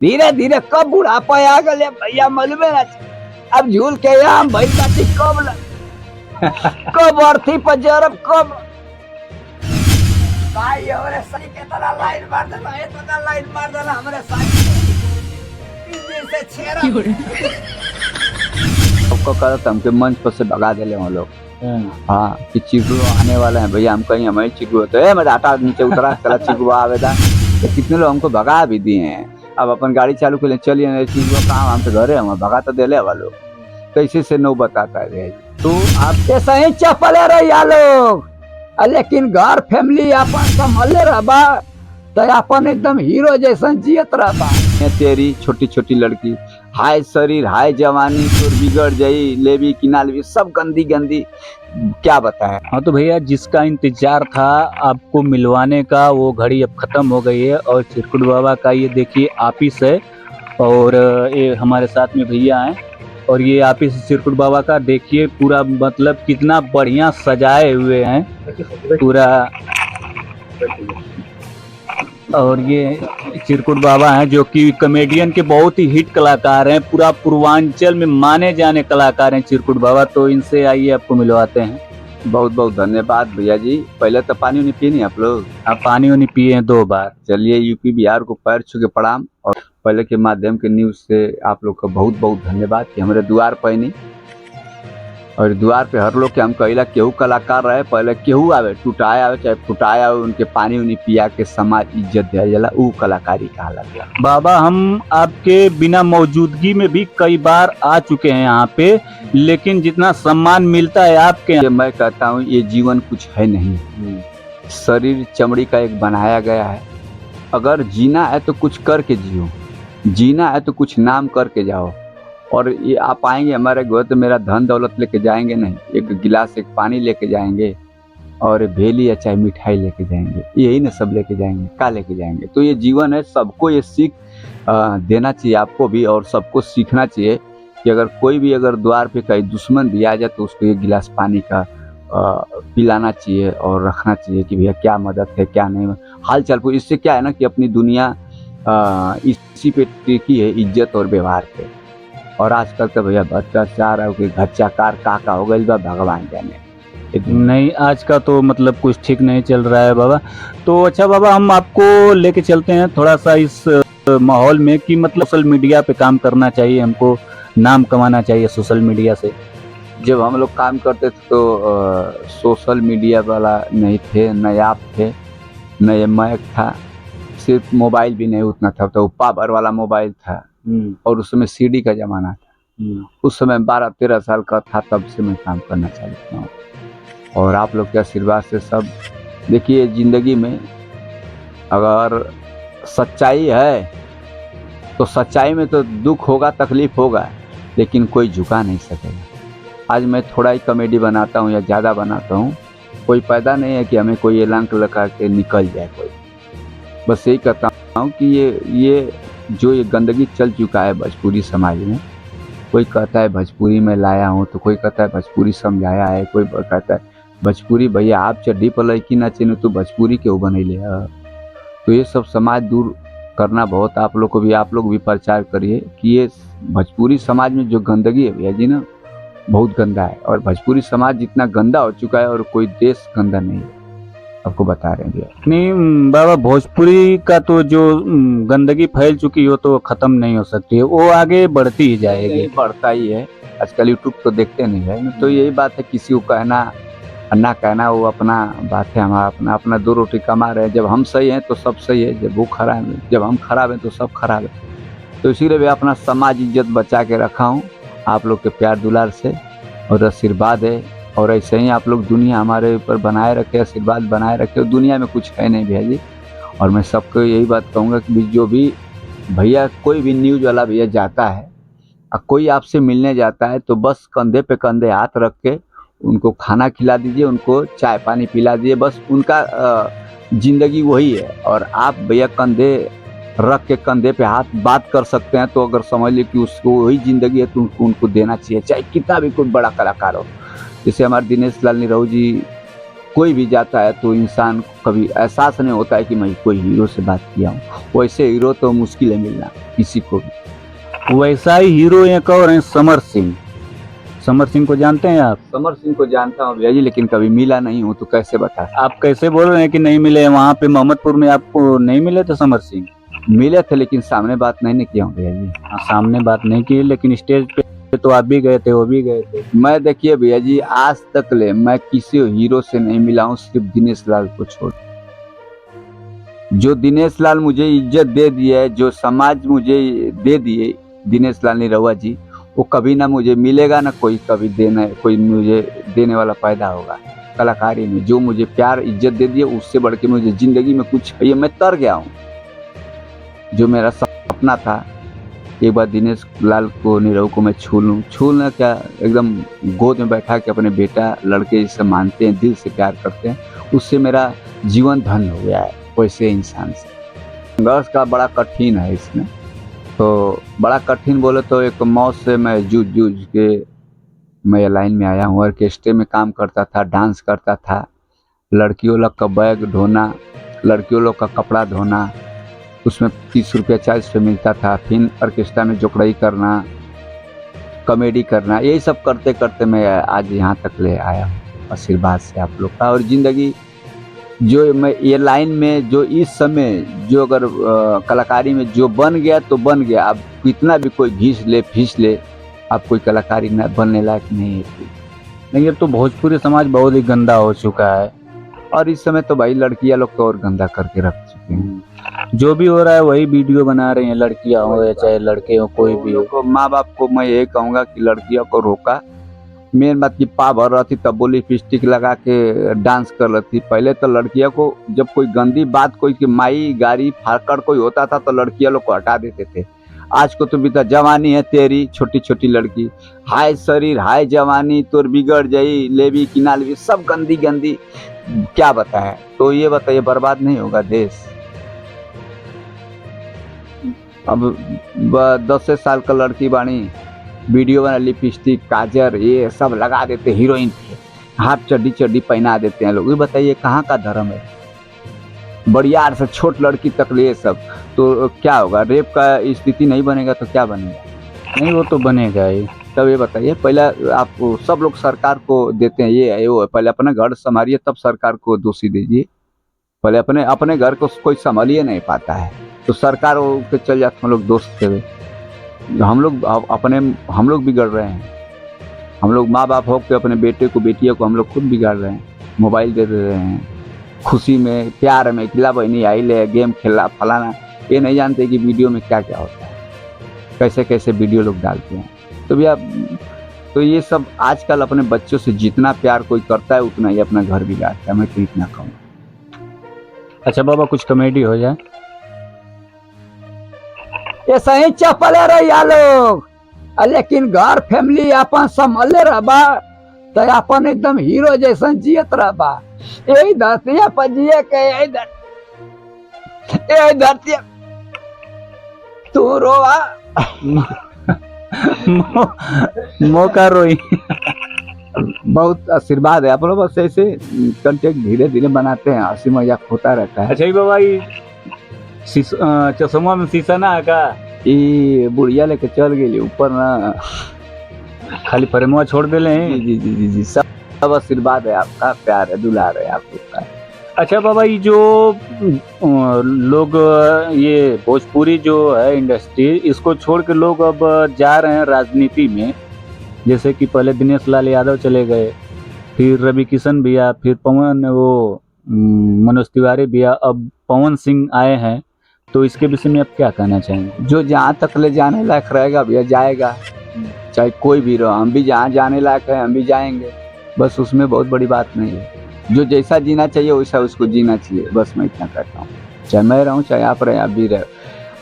धीरे धीरे कब बुढ़ापा आ गए भैया मालूमे ना। अब झूल के यहाँ भाई बाती कब अर्थी पर जरब कब भाई हमरे सही के तरह लाइन मार देना है तो लाइन मार देना हमरे साथ से छेड़ा सबको कहा था हमके मंच पर से भगा देले हम लोग। हाँ कि चिगुआ आने वाला है भैया, हम कहीं हमें चिगुआ तो मैं हटा नीचे उतरा चला चिगुआ आवेदा तो कितने लोग हमको भगा भी दिए हैं। अब अपन गाड़ी चालू कर ले चलिए चिगुआ कहाँ हम तो घरे हम भगा तो देले वाला लोग कैसे से नो बताता है तो आपके सही चपले रहिया लोग, लेकिन घर फैमिली अपन संभले रहा तो अपन एकदम हीरो जैसा जियत रहा। तेरी छोटी छोटी लड़की हाय शरीर हाय जवानी तो बिगड़ जाई लेवी किना लेवी सब गंदी गंदी क्या बताएं। हाँ तो भैया जिसका इंतजार था आपको मिलवाने का वो घड़ी अब खत्म हो गई है और चिरकुट बाबा का ये देखिए ऑफिस है और ये हमारे साथ में भैया हैं और ये ऑफिस चिरकुट बाबा का देखिए पूरा मतलब कितना बढ़िया सजाए हुए हैं पूरा। और ये चिरकुट बाबा हैं जो कि कॉमेडियन के बहुत ही हिट कलाकार हैं, पूरा पूर्वांचल में माने जाने कलाकार हैं चिरकुट बाबा। तो इनसे आइए आपको मिलवाते हैं। बहुत बहुत धन्यवाद भैया जी। पहले तो पानी नहीं पिए नहीं आप लोग? आप पानी वानी पिए हैं 2 बार। चलिए यूपी बिहार को पैर छू के प्रणाम और पहले के माध्यम के न्यूज से आप लोग का बहुत बहुत धन्यवाद कि हमारे द्वार पर नहीं और द्वार पे हर लोग के हम कहला केहू कलाकार रहे पहले केहू आवे टूटाए आवे चाहे फुटाए आवे उनके पानी उनी पिया के समाज इज्जत दिया जाला ऊ कलाकारी कहा गया। बाबा हम आपके बिना मौजूदगी में भी कई बार आ चुके हैं यहाँ पे, लेकिन जितना सम्मान मिलता है आपके मैं कहता हूँ ये जीवन कुछ है नहीं, शरीर चमड़ी का एक बनाया गया है। अगर जीना है तो कुछ करके जियो, जीना है तो कुछ नाम करके जाओ। और ये आप आएंगे हमारे घर तो मेरा धन दौलत लेके जाएंगे नहीं, एक गिलास एक पानी लेके जाएंगे और भेली या चाहे मिठाई लेके जाएंगे, यही ना सब लेके जाएंगे का लेके जाएंगे। तो ये जीवन है, सबको ये सीख देना चाहिए आपको भी और सबको सीखना चाहिए कि अगर कोई भी अगर द्वार पे कहीं दुश्मन भी आ जाए तो उसको एक गिलास पानी का पिलाना चाहिए और रखना चाहिए कि भैया क्या मदद है क्या नहीं हाल चाल को। इससे क्या है ना कि अपनी दुनिया इसी पे टिकी है, इज्जत और व्यवहार पे। और आजकल तो भैया भ्रष्टाचार है कि घच्चाकार काका हो गई बा भगवान जाने नहीं, आज का तो मतलब कुछ ठीक नहीं चल रहा है बाबा। तो अच्छा बाबा हम आपको लेके चलते हैं थोड़ा सा इस माहौल में कि मतलब सोशल मीडिया पे काम करना चाहिए, हमको नाम कमाना चाहिए सोशल मीडिया से। जब हम लोग काम करते थे तो सोशल मीडिया वाला नहीं थे, न ऐप थे, न ये मैक था, सिर्फ मोबाइल भी नहीं उतना था, तो पावर वाला मोबाइल था और उस समय सीडी का जमाना था। उस समय 12-13 साल का था तब से मैं काम करना चालू किया और आप लोग के आशीर्वाद से सब देखिए जिंदगी में अगर सच्चाई है तो सच्चाई में तो दुख होगा तकलीफ होगा लेकिन कोई झुका नहीं सकेगा। आज मैं थोड़ा ही कॉमेडी बनाता हूँ या ज़्यादा बनाता हूँ, कोई पैदा नहीं है कि हमें कोई एलांक लगा के निकल जाए कोई। बस यही कहता हूँ कि ये जो ये गंदगी चल चुका है भोजपुरी समाज में, कोई कहता है भोजपुरी में लाया हूँ तो कोई कहता है भोजपुरी समझाया है, कोई कहता है भोजपुरी भैया आप चड्डी पर लड़की ना चाहिए तो भोजपुरी क्यों बनैले है। तो ये सब समाज दूर करना बहुत आप लोग भी प्रचार करिए कि ये भोजपुरी समाज में जो गंदगी है भैया जी ना बहुत गंदा है और भोजपुरी समाज जितना गंदा हो चुका है और कोई देश गंदा नहीं है, आपको बता रहे हैं। नहीं बाबा भोजपुरी का तो जो गंदगी फैल चुकी हो तो खत्म नहीं हो सकती है, वो आगे बढ़ती ही जाएगी। बढ़ता ही है, आजकल यूट्यूब तो देखते नहीं है। तो यही बात है किसी को कहना ना कहना वो अपना बात है, हमारा अपना 2 रोटी कमा रहे हैं। जब हम सही हैं तो सब सही है, जब वो खराब है जब हम खराब हैं तो सब खराब है। तो इसीलिए मैं अपना समाज इज्जत बचा के रखा हूँ आप लोग के प्यार दुलार से और आशीर्वाद है और ऐसे ही आप लोग दुनिया हमारे ऊपर बनाए रखे, आशीर्वाद बनाए रखे। दुनिया में कुछ है नहीं भैया जी। और मैं सबको यही बात कहूँगा कि जो भी भैया कोई भी न्यूज़ वाला भैया जाता है और कोई आपसे मिलने जाता है तो बस कंधे पे कंधे हाथ रख के उनको खाना खिला दीजिए, उनको चाय पानी पिला दीजिए, बस उनका ज़िंदगी वही है। और आप भैया कंधे रख के कंधे पे हाथ बात कर सकते हैं तो अगर समझ लीजिए कि उसको वही ज़िंदगी है तो उनको देना चाहिए, चाहे कितना भी कोई बड़ा कलाकार हो। जैसे हमारे दिनेश लाल निरहू जी कोई भी जाता है तो इंसान को कभी एहसास नहीं होता है कि मैं कोई हीरो से बात किया हूँ। वैसे हीरो तो मुश्किल है मिलना किसी को भी। वैसा ही हीरो एक और हैं, समर सिंह। समर सिंह को जानते हैं आप? समर सिंह को जानता हूँ भैया जी, लेकिन कभी मिला नहीं हूँ तो कैसे बता सकता। आप कैसे बोल रहे हैं कि नहीं मिले? वहाँ पे मोहम्मदपुर में आपको नहीं मिले थे समर सिंह? मिले थे लेकिन सामने बात नहीं किया हूँ भैया जी। हाँ, सामने बात नहीं की, लेकिन स्टेज पे तो आप भी गए थे, वो भी गए थे। मैं देखिए भैया जी, आज तक ले मैं किसी हीरो से नहीं मिला हूँ, सिर्फ दिनेश लाल को छोड़। जो दिनेश लाल मुझे इज्जत दे दी है, जो समाज मुझे दे दिए दिनेश लाल निरहुआ जी, वो कभी ना मुझे मिलेगा, ना कोई कभी देना, कोई मुझे देने वाला पैदा होगा। कलाकारी में जो मुझे प्यार इज्जत दे दिए, उससे बढ़ के मुझे जिंदगी में कुछ चाहिए। मैं तर गया हूँ। जो मेरा सपना था एक बार दिनेश लाल को निरहु को मैं छू लूँ, छूना क्या, एकदम गोद में बैठा के अपने बेटा लड़के जिसे मानते हैं, दिल से प्यार करते हैं, उससे मेरा जीवन धन्य हो गया है। वैसे इंसान से संघर्ष का बड़ा कठिन है इसमें। तो बड़ा कठिन बोले तो एक मौत से मैं जूझ के मैं लाइन में आया हूँ। ऑर्केस्ट्रे में काम करता था, डांस करता था, लड़कियों लोग का बैग ढोना, लड़कियों लोग का कपड़ा धोना, उसमें 30 रुपया 40 रुपये मिलता था। फिर ऑर्केस्ट्रा में जोकड़ाई करना, कॉमेडी करना, यही सब करते करते मैं आज यहाँ तक ले आया हूँ, आशीर्वाद से आप लोग का। और ज़िंदगी जो मैं ये लाइन में जो इस समय जो अगर कलाकारी में जो बन गया तो बन गया। अब कितना भी कोई घींच ले फीस ले, अब कोई कलाकारी न बनने लायक नहीं है। नहीं, अब तो भोजपुरी समाज बहुत ही गंदा हो चुका है। और इस समय तो भाई लड़कियां लोग तो और गंदा करके रख चुके हैं। जो भी हो रहा है वही वीडियो बना रहे हैं, लड़कियां हो या चाहे लड़के हो, कोई भी हो। माँ बाप को मैं ये कहूँगा कि लड़कियों को रोका। मेन बात की पा भर रही थी तब वो लिपस्टिक लगा के डांस कर रही थी। पहले तो लड़कियों को जब कोई गंदी बात कोई की माई गाड़ी फाड़कर कोई होता था तो लड़कियां लोग को हटा देते थे। आज को तो बीता जवानी है तेरी, छोटी छोटी लड़की, हाय शरीर हाय जवानी तोर बिगड़ जाई, लेवी कि ना लेवी, सब गंदी गंदी, क्या बताएं। तो ये बताइए बर्बाद नहीं होगा देश? अब 10 साल का लड़की बाणी वीडियो बना, लिपस्टिक काजर ये सब लगा देते, हीरोइन पे हाफ चड्डी चड्डी पहना देते हैं लोग। ये बताइए कहाँ का धर्म है? बड़ियार से छोट लड़की तक ले सब, तो क्या होगा? रेप का स्थिति नहीं बनेगा तो क्या बनेगा? नहीं, वो तो बनेगा ही। तब ये बताइए, पहले आप सब लोग सरकार को देते हैं ये है वो है, पहले अपना घर संभालिए तब सरकार को दोषी दीजिए। पहले अपने अपने घर को कोई संभालिए नहीं पाता है तो सरकार के चल जाते हम लोग दोस्त थे। हम लोग बिगड़ रहे हैं। हम लोग माँ बाप होकर अपने बेटे को बेटियों को हम लोग खुद बिगाड़ रहे हैं। मोबाइल दे रहे हैं, खुशी में प्यार में खिला बहनी आई ले गेम खेला फलाना, ये नहीं जानते कि वीडियो में क्या क्या होता है, कैसे कैसे वीडियो लोग डालते हैं। तो भैया तो ये सब आजकल अपने बच्चों से जितना प्यार कोई करता है उतना ही अपना घर बिगाड़ता है। मैं तो इतना कहूँ। अच्छा बाबा, कुछ कॉमेडी हो जाए। ये सही चपल रहा लोग, लेकिन घर फैमिली अपन संभले रहा तो अपन एकदम हीरो जैसा जियत रहा। यही धरती पर जिए के यही धरती तू रोआ मौका रोई। बहुत आशीर्वाद है आप लोग, बस ऐसे कंटेंट धीरे धीरे बनाते हैं, हंसी मजाक होता रहता है। अच्छा ही बाबा, ये चश्मा में शीशा ना है का? ये बुढ़िया लेके चल गई ऊपर ना, खाली प्रेमवा छोड़ देले हैं। जी जी जी जी, सब आशीर्वाद है आपका, प्यार है, दुलार है आप लोग का। अच्छा बाबा, ये जो लोग ये भोजपुरी जो है इंडस्ट्री, इसको छोड़ के लोग अब जा रहे हैं राजनीति में। जैसे कि पहले दिनेश लाल यादव चले गए, फिर रवि किशन भैया, फिर पवन वो मनोज तिवारी भैया, अब पवन सिंह आए हैं। तो इसके विषय में आप क्या कहना चाहेंगे? जो जहाँ तक ले जाने लायक रहेगा भैया जाएगा, चाहे कोई भी रहो। हम भी जहाँ जाने लायक है हम भी जाएंगे, बस उसमें बहुत बड़ी बात नहीं है। जो जैसा जीना चाहिए वैसा उसको जीना चाहिए, बस मैं इतना कहता हूँ। चाहे मैं रहूँ चाहे आप रहे, आप भी रहे।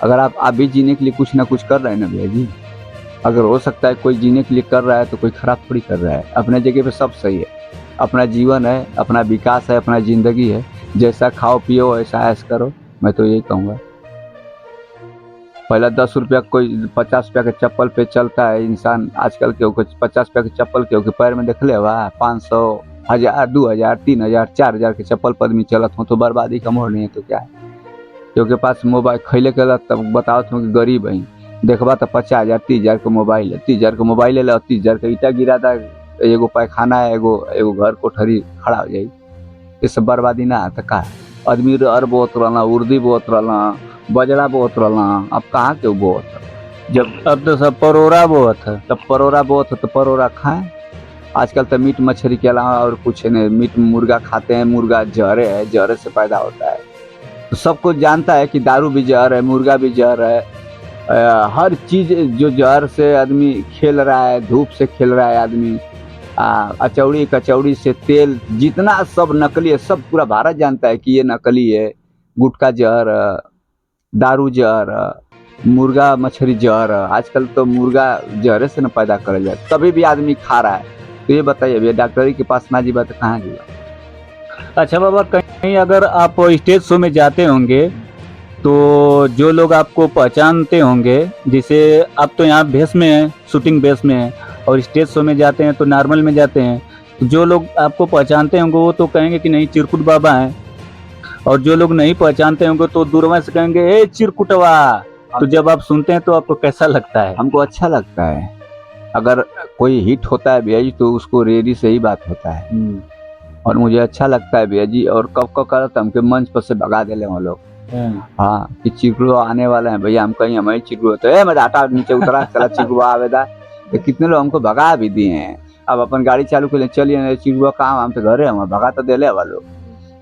अगर आप भी जीने के लिए कुछ ना कुछ कर रहे हैं ना भैया जी, अगर हो सकता है कोई जीने के लिए कर रहा है तो कोई खराब थोड़ी कर रहा है। अपने जगह पे सब सही है, अपना जीवन है, अपना विकास है, अपना ज़िंदगी है। जैसा खाओ पियो वैसा ऐश करो, मैं तो यही कहूँगा। पहला 10 रुपया कोई 50 रुपया के चप्पल पे चलता है इंसान, आजकल के 50 रुपया के चप्पल के पैर में देख ले हुआ 500 1000 2000 3000 4000 के चप्पल पर आदमी चलत हो तो बर्बादी का मोड़ नहीं है तो क्या है। क्योंकि पास मोबाइल खैले के तब बताओ तुम कि गरीब है, देखबा तो 50,000 30,000 के मोबाइल है, 30,000 के मोबाइल ले लो, 30,000 के ईटा गिरा था, एगो पैखाना है, एगो घर कोठरी खड़ा हो जाई। ये सब बर्बादी ना है तो का आदमी अर बोत रहना, उर्दी बोत रहना, बजरा बोत रहना, अब कहाँ के बोत जब अब तो सब परोरा बोत है। तब परोरा बोत है तो परोरा खाएं। आजकल तो मीट मछली के अलावा और कुछ नहीं, मीट मुर्गा खाते हैं, मुर्गा जहर है, जहर से पैदा होता है। तो सब कुछ जानता है कि दारू भी जहर है, मुर्गा भी जहर है, हर चीज जो जहर से आदमी खेल रहा है, धूप से खेल रहा है आदमी, अचौड़ी कचौड़ी से तेल, जितना सब नकली है, सब पूरा भारत जानता है कि ये नकली है। गुटखा जहर, दारू जहर, मुर्गा मछली जहर। आजकल तो मुर्गा जहर से न पैदा कर जाए तभी भी आदमी खा रहा है। तो ये बताइए भैया, डॉक्टरी के पास ना जीवा तो कहाँ जीवा। अच्छा बाबा, कहीं अगर आप स्टेज शो में जाते होंगे तो जो लोग आपको पहचानते होंगे, जैसे आप तो यहाँ बेस में हैं, शूटिंग बेस में हैं, और स्टेज शो में जाते हैं तो नॉर्मल में जाते हैं, तो जो लोग आपको पहचानते होंगे वो तो कहेंगे कि नहीं चिरकुट बाबा हैं, और जो लोग नहीं पहचानते होंगे तो दूरवा से कहेंगे ए चिरकुटवा। तो जब आप सुनते हैं तो आपको कैसा लगता है? हमको अच्छा लगता है। अगर कोई हिट होता है भैया जी तो उसको रेडी से ही बात होता है, और मुझे अच्छा लगता है भैया जी। और कब कब करता हमके मंच पर से भगा देले वो लोग, हाँ कि चिरकुट आने वाले हैं भैया, हम कहीं हमारे चिरकुट तो मैं डाटा नीचे उतरा चला चिरकुट आवेदा, तो कितने लोग हमको भगा भी दिए हैं। अब अपन गाड़ी चालू कर ले, चलिए चिरकुट कहाँ, हम तो घरे हम भगा तो देले वालों,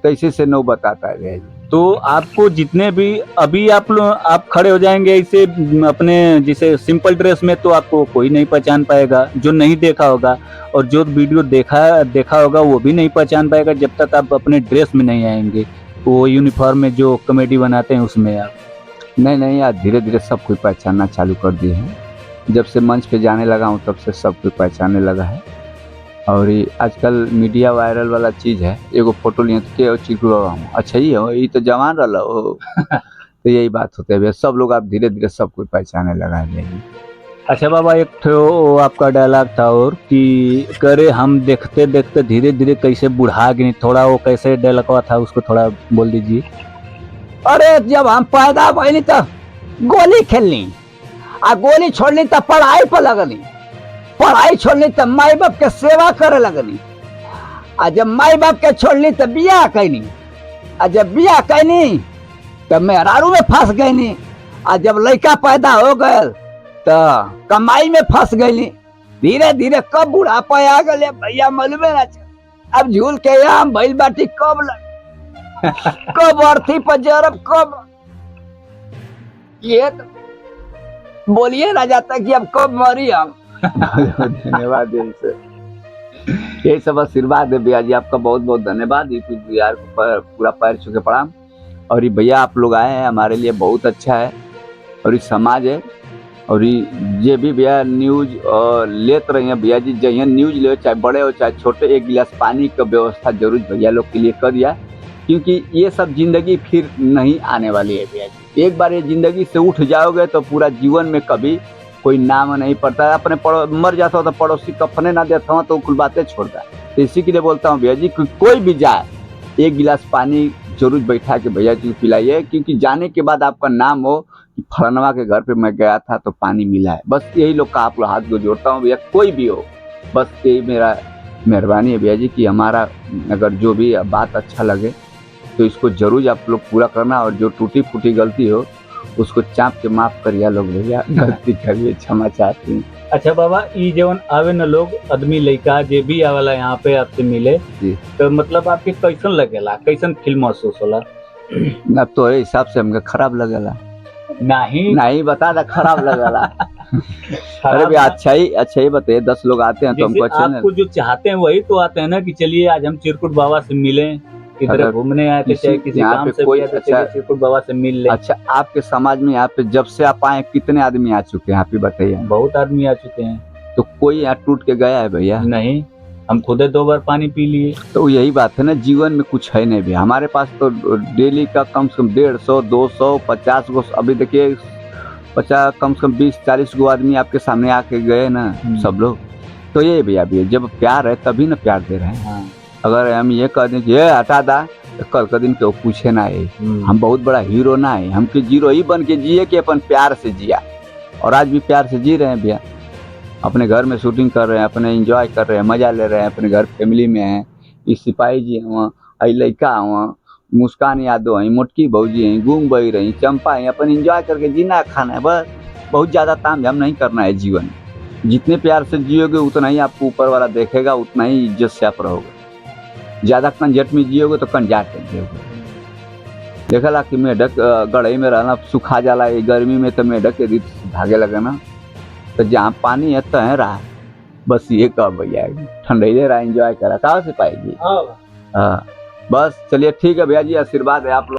कैसे से नो बताता है भैया जी। तो आपको जितने भी अभी आप खड़े हो जाएंगे ऐसे अपने जैसे सिंपल ड्रेस में, तो आपको कोई नहीं पहचान पाएगा जो नहीं देखा होगा, और जो वीडियो देखा होगा वो भी नहीं पहचान पाएगा जब तक आप अपने ड्रेस में नहीं आएंगे, वो यूनिफॉर्म में जो कॉमेडी बनाते हैं उसमें आप। नहीं यार, धीरे धीरे सब कोई पहचानना चालू कर दिए हैं। जब से मंच पे जाने लगा हूँ तब से सब कोई पहचानने लगा है। और ये आजकल मीडिया वायरल वाला चीज़ है, एगो फोटो लिए तो के चिरकुट बाबा हूँ, अच्छा ही हो, ये तो जवान रहा हो। तो यही बात होता है भैया, सब लोग आप धीरे धीरे सब कोई पहचानने लगा है भैया। अच्छा बाबा, एक तो आपका डायलॉग था और कि करे हम देखते देखते धीरे धीरे कैसे बुढ़ा गए, थोड़ा वो कैसे डायलॉग था उसको थोड़ा बोल दीजिए। अरे जब हम पैदा भइली तो गोली खेलनी, आ गोली छोड़नी तो पढ़ाई पर लगनी, पढ़ाई छोड़नी तो माई बाप के सेवा करे लगनी, आ जब माई बाप के छोड़नी तो बियाह कैनी, आ जब बियाह कैनी तो मेहरारू में फंस गईनी, आ जब लड़का पैदा हो गए तो कमाई में फंस गईनी। धीरे धीरे कब बुढ़ापा आ गए भैया मालूमे ना, अब झूल के आम भइल बाटी कब लग कब अर्थी पर जरब कब, ये तो बोलिए ना जाता कि अब कब मरी हम। धन्यवाद यही सब आशीर्वाद है भैया जी, आपका बहुत बहुत धन्यवाद। यूट्यूब यार को पूरा पैर छू के प्रणाम। और ये भैया आप लोग आए हैं हमारे लिए बहुत अच्छा है, और ये समाज है, और ये भी भैया न्यूज लेते रहे हैं भैया जी, जहाँ न्यूज ले चाहे बड़े हो चाहे छोटे, एक गिलास पानी का व्यवस्था जरूर भैया लोग के लिए कर दिया, क्योंकि ये सब जिंदगी फिर नहीं आने वाली है भैया जी। एक बार ये जिंदगी से उठ जाओगे तो पूरा जीवन में कभी कोई नाम नहीं पड़ता है। अपने मर जाता हो तो पड़ोसी कफने ना देता हूँ तो कुल बातें छोड़ता है। तो इसी के लिए बोलता हूँ भैया जी कि कोई भी जाए एक गिलास पानी जरूर बैठा के भैया जी को पिलाइए, क्योंकि जाने के बाद आपका नाम हो कि फलानवा के घर पे मैं गया था तो पानी मिला है। बस यही लोग का आप लोग हाथ को जोड़ता हूँ भैया, कोई भी हो, बस यही मेरा मेहरबानी है भैया जी कि हमारा अगर जो भी बात अच्छा लगे तो इसको जरूर आप लोग पूरा करना, और जो टूटी फूटी गलती हो उसको चाप के माफ करिए लोग भैया, गलती करिए, क्षमा चाहती हूँ। अच्छा बाबा, ई जवन आवे न लोग आदमी लड़का जे भी आवेला यहाँ पे आपसे मिले जी, तो मतलब आपके कैसन लगेला, कैसन फील महसूस होला? अब तो हिसाब से हमके खराब लगेला, नहीं बता दा खराब लगेला। अरे भैया अच्छा ही बताइए, 10 लोग आते हैं तो हमको अच्छा आपको जो चाहते हैं वही तो आते हैं ना कि चलिए आज हम चिरकुट बाबा से मिलें, इधर घूमने आए थे चाहे किसी काम से भी आए थे, चलिए चिरकुट बाबा से मिल ले। अच्छा, आपके समाज में यहाँ पे जब से आप आए कितने आदमी आ चुके हैं, आप ही बताइए। बहुत आदमी आ चुके हैं। तो कोई यहाँ टूट के गया है भैया? नहीं, हम खुद 2 बार पानी पी लिए। तो यही बात है ना, जीवन में कुछ है नहीं भैया। हमारे पास तो डेली का कम से कम 150 200 50 गो, अभी देखिए 50 कम से कम 20-40 गो आदमी आपके सामने आके गए ना सब लोग। तो ये भैया जब प्यार है तभी ना प्यार दे रहे हैं। अगर हम ये कह दें कि ये हटा दा, तो कल के दिन केहू पूछे ना है। हम बहुत बड़ा हीरो ना है, हमके जीरो ही बन के जिए कि अपन प्यार से जिया, और आज भी प्यार से जी रहे हैं भैया। अपने घर में शूटिंग कर रहे हैं, अपने एंजॉय कर रहे हैं, मजा ले रहे हैं, अपने घर फैमिली में हैं। इस सिपाही जी हुआ, आई लड़का हुआ, मुस्कान यादव हैं, मोटकी भौजी हैं, घूम बही रही, चंपा हैं, अपन एंजॉय करके जीना खाना है बस। बहुत ज़्यादा ताम झाम नहीं करना है जीवन में। जितने प्यार से जियोगे उतना ही आपको ऊपर वाला देखेगा, उतना ही इज्जत से आप रहोगे। ज़्यादा कंजट में जियोगे तो कंजाट में जियोगे। देखला कि मेढक गढ़ई में रहना सुखा जाला, ये गर्मी में तो मेढक के रीत भागे लगे ना। तो जहाँ पानी है तह रहा, बस ये कह भैया ठंडे रहा, एंजॉय करा। कहाँ से पाएगी? हाँ, बस चलिए ठीक है भैया जी, आशीर्वाद है आप लोग।